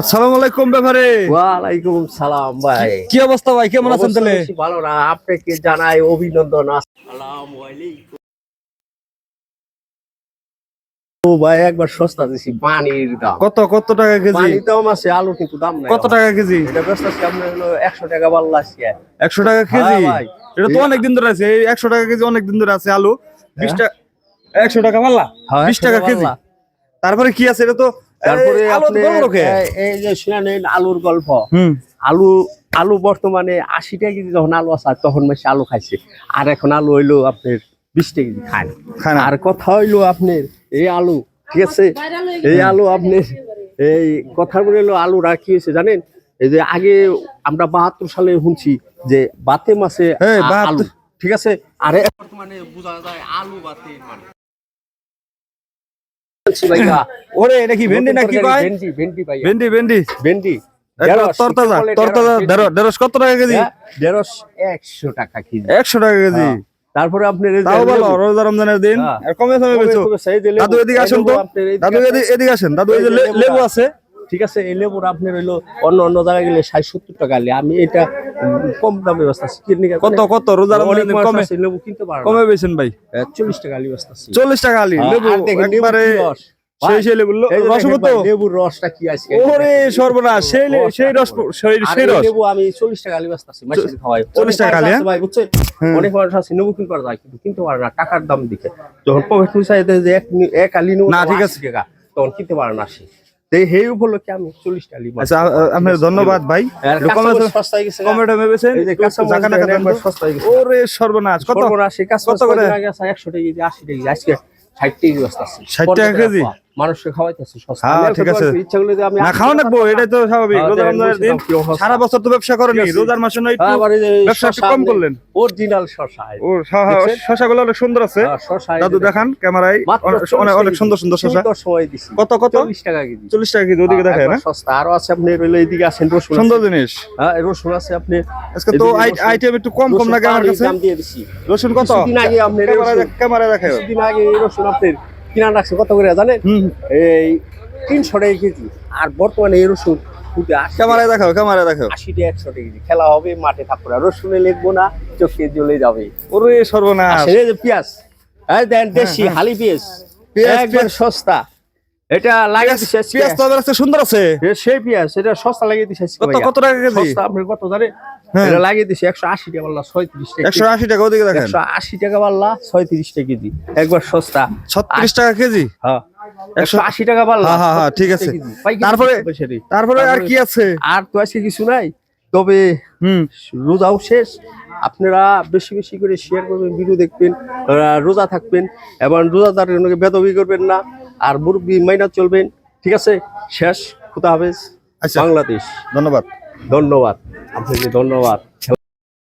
আসসালামু আলাইকুম ব্যাপারে। ওয়ালাইকুম সালাম ভাই। কি অবস্থা ভাই, কেমন আছেন তাহলে? ভালো না, আপনাকে জানাই অভিনন্দন। আসসালামু আলাইকুম। ও ভাই একবার সস্তা দিছি পানির দাম। কত কত টাকা কেজি? পানির দাম আছে, আলু কিন্তু দাম নাই। কত টাকা কেজি? এটা বেচতে আজকে আপনার হলো 100 টাকা পাল্লা আজকে। 100 টাকা কেজি? হ্যাঁ ভাই। এটা তো অনেক দিন ধরে আছে, এই 100 টাকা কেজি অনেক দিন ধরে আছে। আলু 20 টাকা, 100 টাকা পাল্লা, হ্যাঁ, 20 টাকা কেজি। তারপরে কি আছে এটা তো? তারপরে আলু আপনি বড় রকে। এই যে শুনেন আলুর গল্প। হুম। আলু আলু বর্তমানে 80 টাকা কেজি যখন আলু আছে তখন বেশি আলু খাইছে। আর এখন আলু হইলো আপনার 20 টাকা কেজি খায় না। আর কথা হইলো আপনার এই আলু, ঠিক আছে, এই আলু আপনার এই কথা বলে আলু রাখি হয়েছে জানেন। এই যে আগে আমরা 72 সালে শুনছি যে বাতে মাসে আলু, ঠিক আছে। আর বর্তমানে বোঝা যায় আলু বাতে মানে ওরে এটা কি ভেন্ডি নাকি কয়? ভেন্ডি ভেন্ডি ভাই, ভেন্ডি ভেন্ডি ভেন্ডি তরতাজা তরতাজা। ঢেঁড়স কত টাকা কেজি? ঢেঁড়স 100 টাকা কেজি। 100 টাকা কেজি। তারপরে আপনার তাও ভালো, রোজা রমজানের দিন কমে কমে বেচো। দাদু এদিকে আসেন তো, দাদু এদিকে আসেন। দাদু এই যে লেবু আছে, ঠিক আছে, এই লেবুর আপনার হইলো অন্য অন্য জায়গায় গেলে 60-70 টাকা। আমি এটা কম দামে ব্যবস্থা। কত কত রোজা রমজানের দিন কমে লেবু কিনতে পারো কমে বেচেন ভাই? 40 টাকা আলি ব্যবস্থা। 40 টাকা আলি লেবু একবারে সেই সেই লেবু রসগো তো। লেবুর রসটা কি আজকে? ওরে সর্বনাশ, সেই সেই রস সেই রস। লেবু আমি 40 টাকা আলি ব্যবস্থা। মাসে খাওয়াই 40 টাকা আলি ভাই, বুঝছেন? অনেক মানুষ আছে লেবু কিনতে পারে যায় কিন্তু কিনতে পারে না টাকার দাম দিকে। যখন পকেট পয়সা যে এক আলি নেবো না, ঠিক আছে টাকা, তখন কিনতে পারে না সে। এই উপলক্ষে আমি 40 টাকা আলি। আচ্ছা আপনার ধন্যবাদ ভাই। সস্তা গেছে, কমে দামে বেচেন। এই যে কাঁচা জাকা টাকা দেন তো। সস্তা গেছে। ওরে সর্বনাশ, কত কত করে? আগে 100 টাকা কেজি, 80 টাকা কেজি, আজকে 60 টাকা কেজি ব্যবস্থা আছে। 60 টাকা কেজি মানুষকে খাওয়াইতেছে সস্তা। হ্যাঁ ঠিক আছে, ইচ্ছা করলে আমি না খাওয়া লাগবো, এটাই তো স্বাভাবিক। রোজা রমজানের দিন সারা বছর তো ব্যবসা করেনি, রোজার মাসে নয় একটু ব্যবসা একটু কম করলেন। অরিজিনাল শসা। ও শসাগুলো অনেক সুন্দর আছে। দাদু দেখান ক্যামেরায়, অনেক সুন্দর সুন্দর শসা। কত কত? 40 টাকা কেজি। 40 টাকা কেজি ওদিকে দেখায় না? সস্তা। আরো আছে আপনি রইলো এইদিকে আসেন, রসুন সুন্দর জিনিস। হ্যাঁ রসুন আছে আপনি। আজকে তো আইটেম একটু কম কম লাগে আমার কাছে। দাম দিয়ে দিছি। রসুন কত? কিছুদিন আগে আপনি ক্যামেরা দেখায়। কিছুদিন আগে এই রসুন আপনি কিনা রাখছে কত করে জানেন? এই 300 টাকা কেজি। আর বর্তমানে এই রসুন ক্যামেরায় দেখাও, ক্যামেরায় দেখাও। 80 টাকা 100 টাকা কেজি। খেলা হবে মাঠে থাকবো না, রসুনে লিখবো না, চোখে জ্বলে যাবে। ওরে সর্বনাশ। এই যে পেঁয়াজ, এই দেন দেশি হালি পেঁয়াজ, একদম সস্তা। এটা লাগিয়ে দিছে। পেঁয়াজ তো আছে, সুন্দর আছে সেই পেঁয়াজ, এটা সস্তা লাগিয়ে দিছে। কত টাকা কেজি? সস্তা আপনি কত জানেন? এটা লাগিয়ে দিছে 180 টাকা পাল্লা, 36 টাকা। 180 টাকা ওদিকে দেখেন। 180 টাকা পাল্লা, 36 টাকা কেজি, একবার সস্তা। 36 টাকা কেজি? হ্যাঁ 180 টাকা পাল্লা। হ্যাঁ হ্যাঁ ঠিক আছে। তারপরে আর কি আছে? আর তো আজকে কিছু নাই, তবে রোজাও শেষ। আপনারা বেশি বেশি করে শেয়ার করবেন, ভিডিও দেখবেন, রোজা থাকবেন এবং রোজাদারের বেদবি করবেন না। আর মুরব্বি মাইনা চলবেন, ঠিক আছে? শেষ। খুদা হাফেজ। বাংলাদেশ। ধন্যবাদ। ধন্যবাদ আপনাকে, ধন্যবাদ।